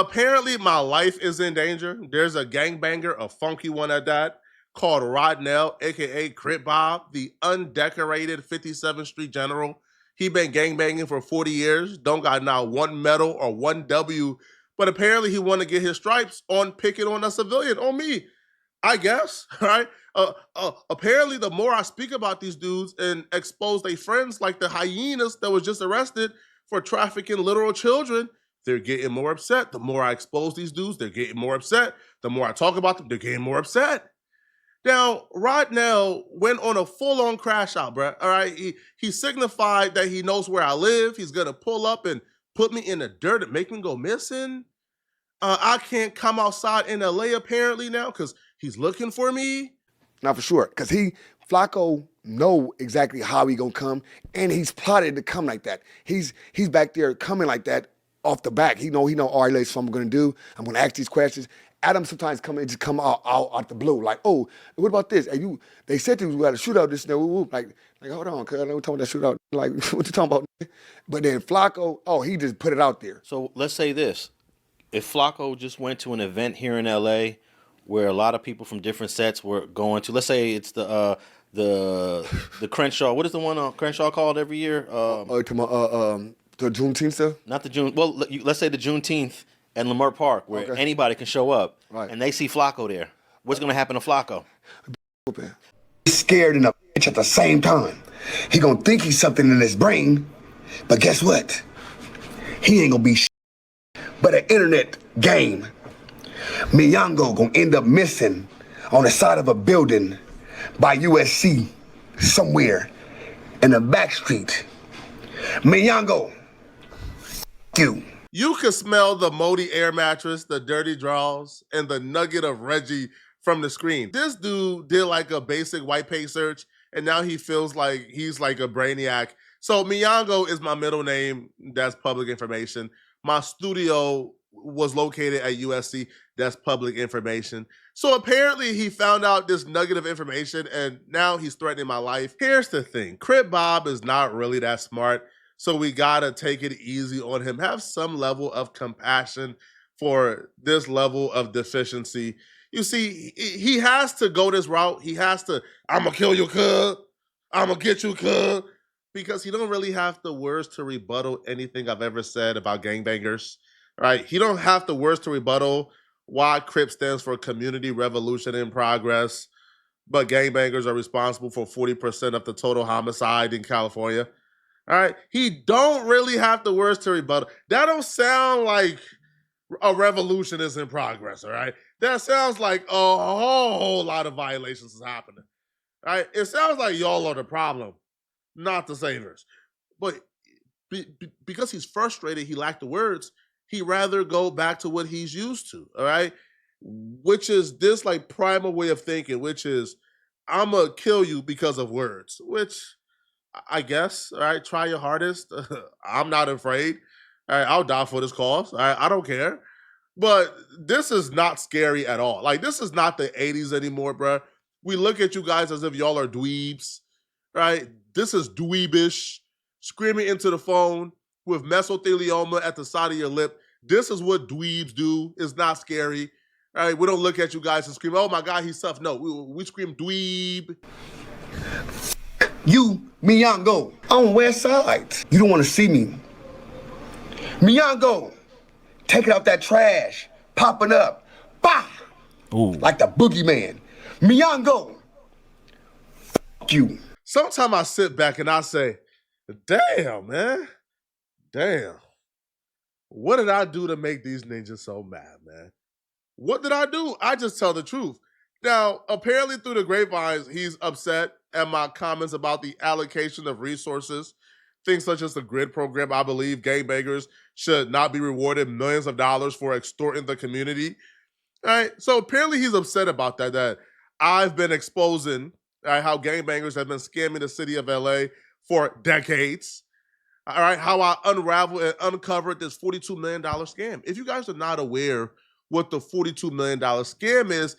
Apparently, my life is in danger. There's a gangbanger, a funky one at that, called Rodnell, aka Crip Bob, the undecorated 57th Street General. He been gangbanging for 40 years, don't got now one medal or one W, but apparently he want to get his stripes on picking on a civilian, on me. I guess, right? Apparently, the more I speak about these dudes and expose their friends, like the hyenas that was just arrested for trafficking literal children, they're getting more upset. The more I expose these dudes, they're getting more upset. The more I talk about them, they're getting more upset. Now, Rodnell went on a full-on crash out, bro. All right, he signified that he knows where I live. He's gonna pull up and put me in the dirt and make me go missing. I can't come outside in LA apparently now because he's looking for me. Not for sure, because Flacco know exactly how he gonna come, and he's plotted to come like that. He's back there coming like that off the back. He know, all right, that's what I'm gonna do. I'm gonna ask these questions. Adam sometimes come out the blue, like, oh, what about this? And they said we got a shootout this and that. Like, hold on, cuz, we're talking about that shootout. Like, what you talking about? But then Flacco, he just put it out there. So let's say this. If Flacco just went to an event here in LA where a lot of people from different sets were going to, let's say it's the Crenshaw. What is the one Crenshaw called every year? The Juneteenth stuff? Not the June. Well, let's say the Juneteenth at Lamar Park, where anybody can show up, right, and they see Flacco there. What's going to happen to Flacco? He's scared and a bitch at the same time. He gonna think he's something in his brain, but guess what? He ain't gonna be but an internet game. Miyango gonna end up missing on the side of a building by USC somewhere in a back street. Miyango, you. You can smell the moldy air mattress, the dirty draws, and the nugget of Reggie from the screen. This dude did like a basic white page search, and now he feels like he's like a brainiac. So Miyango is my middle name. That's public information. My studio was located at USC. That's public information. So apparently he found out this nugget of information and now he's threatening my life. Here's the thing. Crip Bob is not really that smart. So we gotta take it easy on him. Have some level of compassion for this level of deficiency. You see, he has to go this route. He has to, I'm gonna kill you, cuz. I'm gonna get you, cuz. Because he don't really have the words to rebuttal anything I've ever said about gangbangers, right? He don't have the words to rebuttal why CRIP stands for Community Revolution in Progress, but gangbangers are responsible for 40% of the total homicide in California. All right, he don't really have the words to rebuttal. That don't sound like a revolution is in progress, all right? That sounds like a whole lot of violations is happening, all right? It sounds like y'all are the problem, not the savers. But because he's frustrated, he lacked the words, he'd rather go back to what he's used to, all right? Which is this like primal way of thinking, which is, I'm gonna kill you because of words, which I guess, all right, try your hardest. I'm not afraid. All right, I'll die for this cause. All right, I don't care. But this is not scary at all. Like, this is not the 80s anymore, bro. We look at you guys as if y'all are dweebs, right? This is dweebish, screaming into the phone with mesothelioma at the side of your lip. This is what dweebs do. It's not scary. All right, we don't look at you guys and scream, oh my God, he's tough. No, we scream dweeb. You, Miyango, on West Side. You don't want to see me. Miyango, taking out that trash, popping up. Bah! Ooh. Like the boogeyman. Miyango, fuck you. Sometimes I sit back and I say, damn, man. Damn. What did I do to make these ninjas so mad, man? What did I do? I just tell the truth. Now, apparently through the grapevines, he's upset at my comments about the allocation of resources. Things such as the GRID program, I believe gangbangers should not be rewarded millions of dollars for extorting the community. All right, so apparently he's upset about that I've been exposing how gangbangers have been scamming the city of LA for decades. All right, how I unraveled and uncovered this $42 million scam. If you guys are not aware what the $42 million scam is,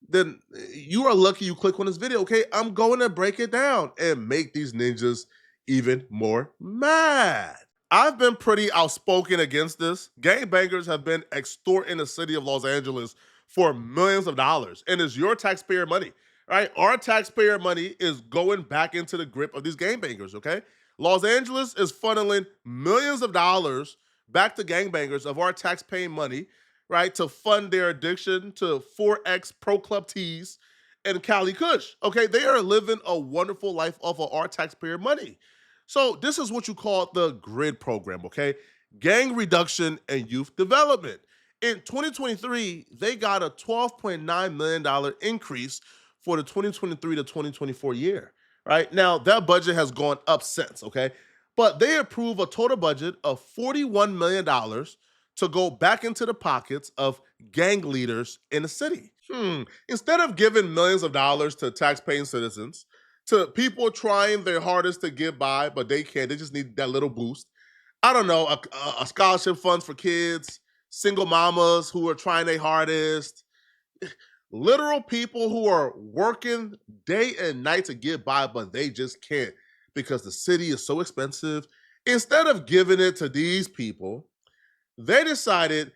then you are lucky you click on this video, okay? I'm going to break it down and make these ninjas even more mad. I've been pretty outspoken against this. Gangbangers have been extorting the city of Los Angeles for millions of dollars, and it's your taxpayer money, right? Our taxpayer money is going back into the grip of these gangbangers, okay? Los Angeles is funneling millions of dollars back to gangbangers of our tax-paying money, right, to fund their addiction to 4X Pro Club Tees and Cali Kush, okay? They are living a wonderful life off of our taxpayer money. So this is what you call the GRID program, okay? Gang reduction and youth development. In 2023, they got a $12.9 million increase for the 2023 to 2024 year, right? Now, that budget has gone up since, okay? But they approve a total budget of $41 million to go back into the pockets of gang leaders in the city. Instead of giving millions of dollars to tax-paying citizens, to people trying their hardest to get by, but they can't. They just need that little boost. I don't know, a scholarship funds for kids, single mamas who are trying their hardest, literal people who are working day and night to get by, but they just can't because the city is so expensive. Instead of giving it to these people, they decided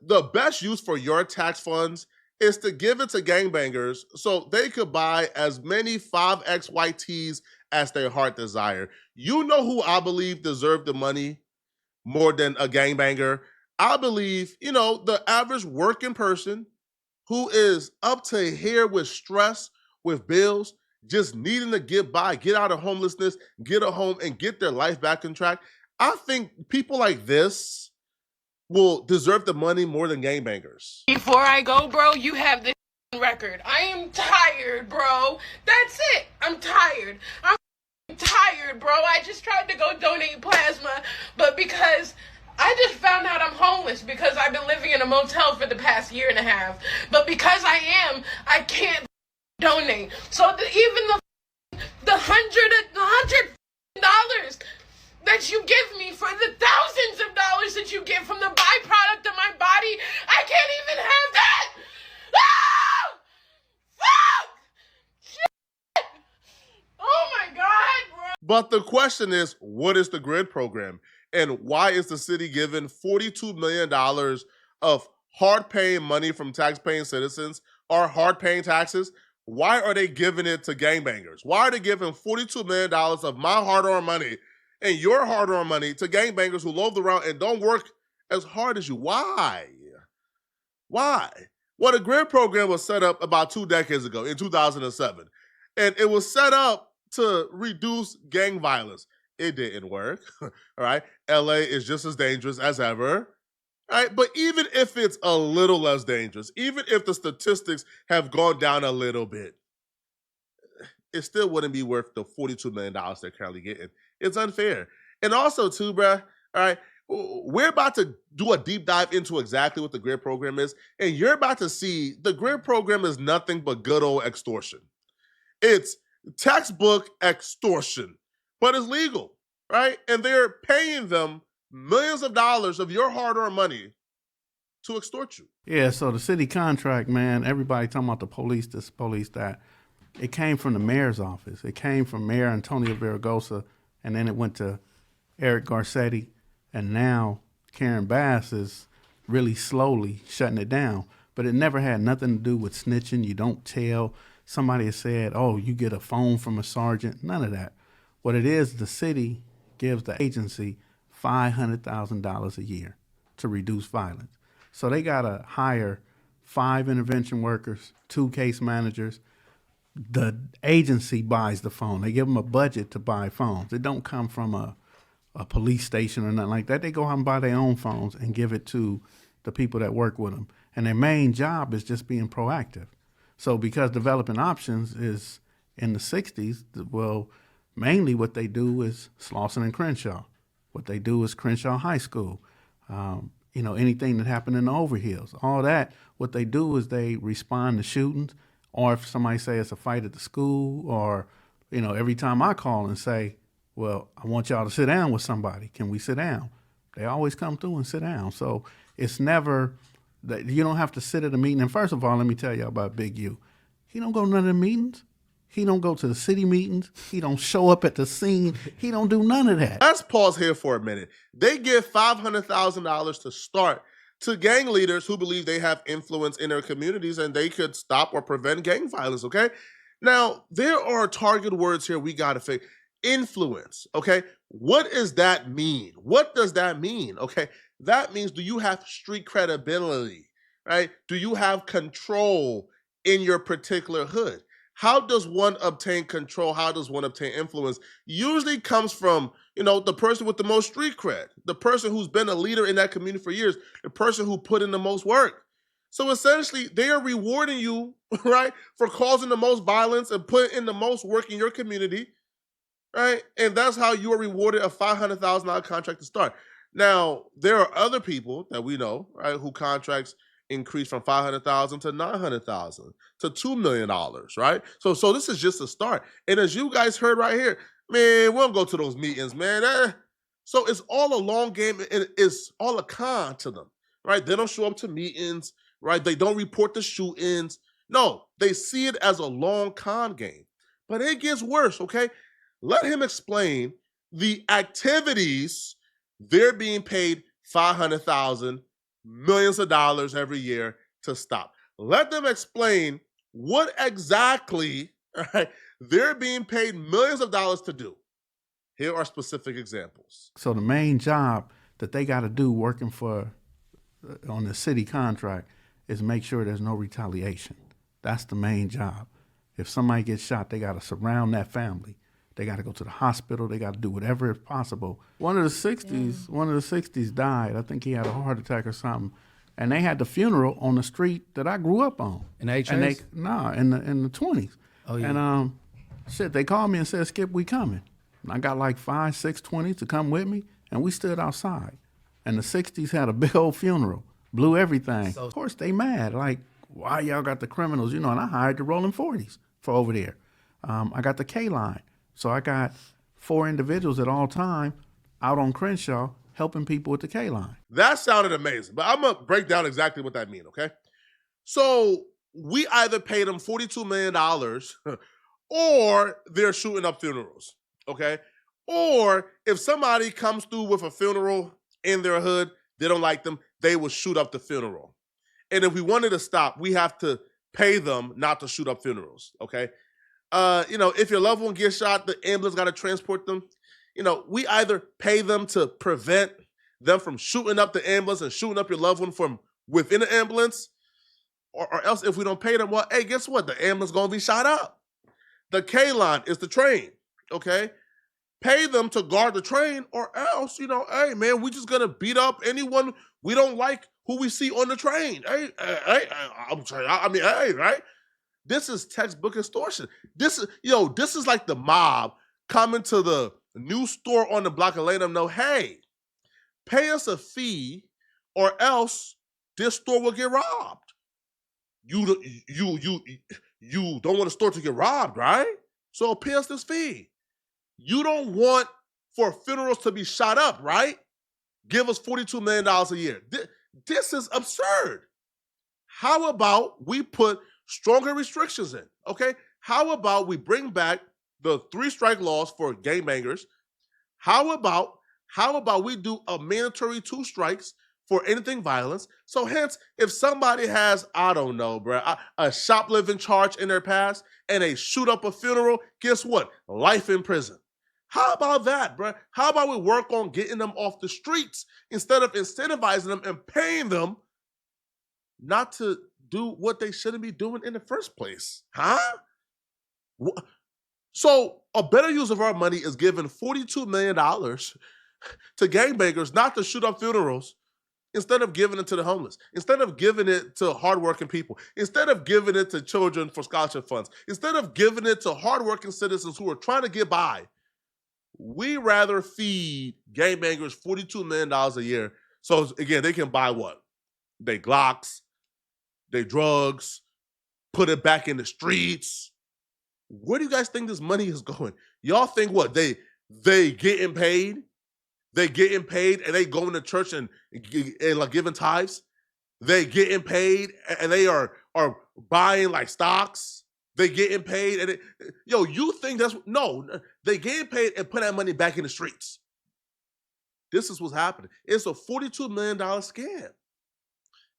the best use for your tax funds is to give it to gangbangers so they could buy as many 5X white tees as their heart desire. You know who I believe deserved the money more than a gangbanger? I believe, the average working person who is up to here with stress, with bills, just needing to get by, get out of homelessness, get a home, and get their life back on track. I think people like this will deserve the money more than gangbangers. Before I go, bro, you have this record. I am tired, bro. That's it. I'm tired. I'm tired, bro. I just tried to go donate plasma, but because I just found out I'm homeless because I've been living in a motel for the past year and a half. But because I can't donate. So even the $100 that you give me for the thousands of dollars that you get from the byproduct of my body, I can't even have that. Ah! Fuck! Shit! Oh my God, bro. But the question is, what is the GRID program? And why is the city giving $42 million of hard-paying money from tax-paying citizens or hard-paying taxes? Why are they giving it to gangbangers? Why are they giving $42 million of my hard-earned money and your hard-earned money to gangbangers who loaf around and don't work as hard as you? Why? Why? Well, the GRID program was set up about 2 decades ago in 2007, and it was set up to reduce gang violence. It didn't work, all right? LA is just as dangerous as ever, all right? But even if it's a little less dangerous, even if the statistics have gone down a little bit, it still wouldn't be worth the $42 million they're currently getting. It's unfair. And also, too, bruh, all right, we're about to do a deep dive into exactly what the GRID program is, and you're about to see the GRID program is nothing but good old extortion. It's textbook extortion, but it's legal, right? And they're paying them millions of dollars of your hard-earned money to extort you. Yeah, so the city contract, man, everybody talking about the police this, police that. It came from the mayor's office. It came from Mayor Antonio Villaraigosa, and then it went to Eric Garcetti, and now Karen Bass is really slowly shutting it down. But it never had nothing to do with snitching. You don't tell. Somebody has said, oh, you get a phone from a sergeant. None of that. What it is, the city gives the agency $500,000 a year to reduce violence. So they got to hire 5 intervention workers, 2 case managers. The agency buys the phone. They give them a budget to buy phones. It don't come from a police station or nothing like that. They go out and buy their own phones and give it to the people that work with them. And their main job is just being proactive. So because developing options is in the 60s, well, mainly what they do is Slauson and Crenshaw. What they do is Crenshaw High School. Anything that happened in the Overhills. All that, what they do is they respond to shootings, or if somebody say it's a fight at the school, or, every time I call and say, well, I want y'all to sit down with somebody. Can we sit down? They always come through and sit down. So it's never that you don't have to sit at a meeting. And first of all, let me tell you about Big U. He don't go to none of the meetings. He don't go to the city meetings. He don't show up at the scene. He don't do none of that. Let's pause here for a minute. They give $500,000 to start to gang leaders who believe they have influence in their communities and they could stop or prevent gang violence, okay? Now, there are target words here we gotta fix. Influence, okay? What does that mean? What does that mean, okay? That means, do you have street credibility, right? Do you have control in your particular hood? How does one obtain control? How does one obtain influence? Usually comes from, the person with the most street cred, the person who's been a leader in that community for years, the person who put in the most work. So essentially, they are rewarding you, right, for causing the most violence and putting in the most work in your community, right? And that's how you are rewarded a $500,000 contract to start. Now, there are other people that we know, right, who contracts increase from $500,000 to $900,000 to $2 million, right? So this is just a start. And as you guys heard right here, man, we don't go to those meetings, man. So it's all a long game and it's all a con to them, right? They don't show up to meetings, right? They don't report the shootings. No, they see it as a long con game. But it gets worse, okay? Let him explain the activities they're being paid $500,000, millions of dollars every year to stop. Let them explain what exactly, right, they're being paid millions of dollars to do. Here are specific examples. So the main job that they got to do working for on the city contract is make sure there's no retaliation. That's the main job. If somebody gets shot, they got to surround that family. They got to go to the hospital. They got to do whatever is possible. One of the 60s died. I think he had a heart attack or something. And they had the funeral on the street that I grew up on. In H. In the 20s. Oh, yeah. And they called me and said, Skip, we coming. And I got like 5, 6 20s to come with me, and we stood outside. And the 60s had a big old funeral, blew everything. So, of course, they mad. Like, why y'all got the criminals? And I hired the Rolling 40s for over there. I got the K-Line. So I got 4 individuals at all time out on Crenshaw helping people with the K-Line. That sounded amazing, but I'm going to break down exactly what that means, okay? So we either pay them $42 million or they're shooting up funerals, okay? Or if somebody comes through with a funeral in their hood, they don't like them, they will shoot up the funeral. And if we wanted to stop, we have to pay them not to shoot up funerals, okay? If your loved one gets shot, the ambulance got to transport them. We either pay them to prevent them from shooting up the ambulance and shooting up your loved one from within the ambulance, or else if we don't pay them, well, hey, guess what? The ambulance going to be shot up. The K-Line is the train, okay? Pay them to guard the train, or else, hey, man, we just going to beat up anyone we don't like who we see on the train. Hey, right? This is textbook extortion. This is like the mob coming to the new store on the block and letting them know, hey, pay us a fee or else this store will get robbed. You don't want a store to get robbed, right? So pay us this fee. You don't want for funerals to be shot up, right? Give us $42 million a year. This is absurd. How about we put stronger restrictions in, okay? How about we bring back the 3-strike laws for gangbangers? How about we do a mandatory 2 strikes for anything violence? So hence, if somebody has, I don't know, bro, a shoplifting charge in their past and they shoot up a funeral, guess what? Life in prison. How about that, bro? How about we work on getting them off the streets instead of incentivizing them and paying them not to do what they shouldn't be doing in the first place, huh? So a better use of our money is giving $42 million to gangbangers not to shoot up funerals instead of giving it to the homeless, instead of giving it to hardworking people, instead of giving it to children for scholarship funds, instead of giving it to hardworking citizens who are trying to get by. We rather feed gangbangers $42 million a year. So again, they can buy what? They Glocks, they drugs, put it back in the streets. Where do you guys think this money is going? Y'all think what? They getting paid? They getting paid and they going to church and like giving tithes? They getting paid and they are buying like stocks? They getting paid, and you think that's no? They getting paid and put that money back in the streets. This is what's happening. It's a $42 million scam,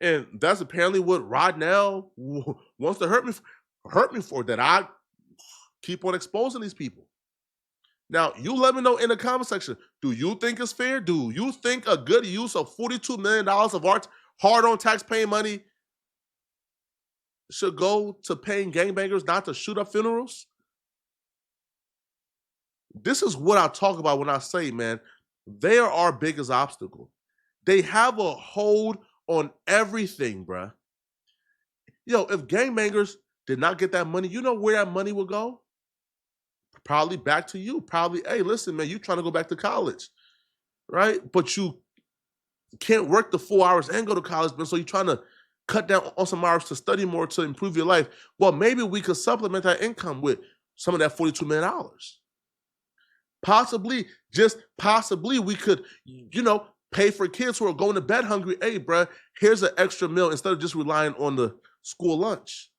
and that's apparently what Rodnell wants to hurt me for. That I keep on exposing these people. Now, you let me know in the comment section. Do you think it's fair? Do you think a good use of $42 million of our hard-on tax-paying money should go to paying gangbangers not to shoot up funerals? This is what I talk about when I say, man, they are our biggest obstacle. They have a hold on everything, bruh. If gangbangers did not get that money, you know where that money would go? Probably back to you. Probably, hey, listen, man, you trying to go back to college, right? But you can't work the 4 hours and go to college, man, so you're trying to cut down on some hours to study more to improve your life. Well, maybe we could supplement that income with some of that $42 million. Possibly, just possibly, we could, pay for kids who are going to bed hungry. Hey, bruh, here's an extra meal instead of just relying on the school lunch.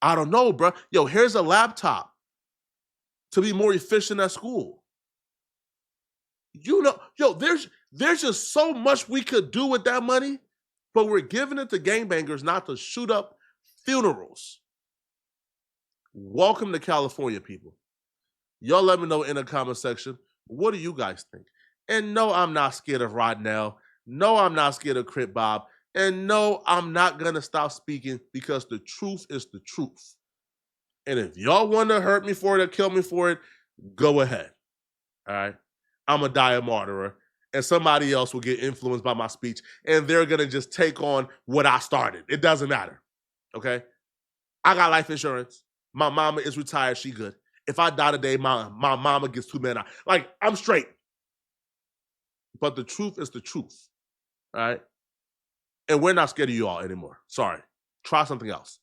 I don't know, bruh. Here's a laptop to be more efficient at school. There's just so much we could do with that money, but we're giving it to gangbangers not to shoot up funerals. Welcome to California, people. Y'all let me know in the comment section, what do you guys think? And no, I'm not scared of Rodnell. No, I'm not scared of Crip Bob. And no, I'm not going to stop speaking because the truth is the truth. And if y'all want to hurt me for it or kill me for it, go ahead. All right? I'm going to die a martyr, and somebody else will get influenced by my speech, and they're going to just take on what I started. It doesn't matter. Okay? I got life insurance. My mama is retired. She good. If I die today, my mama gets $2 million. Like, I'm straight. But the truth is the truth. All right? And we're not scared of you all anymore. Sorry. Try something else.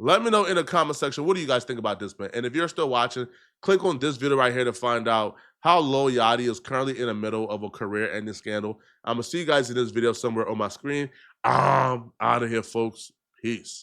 Let me know in the comment section, what do you guys think about this, man? And if you're still watching, click on this video right here to find out how Lil Yachty is currently in the middle of a career-ending scandal. I'm going to see you guys in this video somewhere on my screen. I'm out of here, folks. Peace.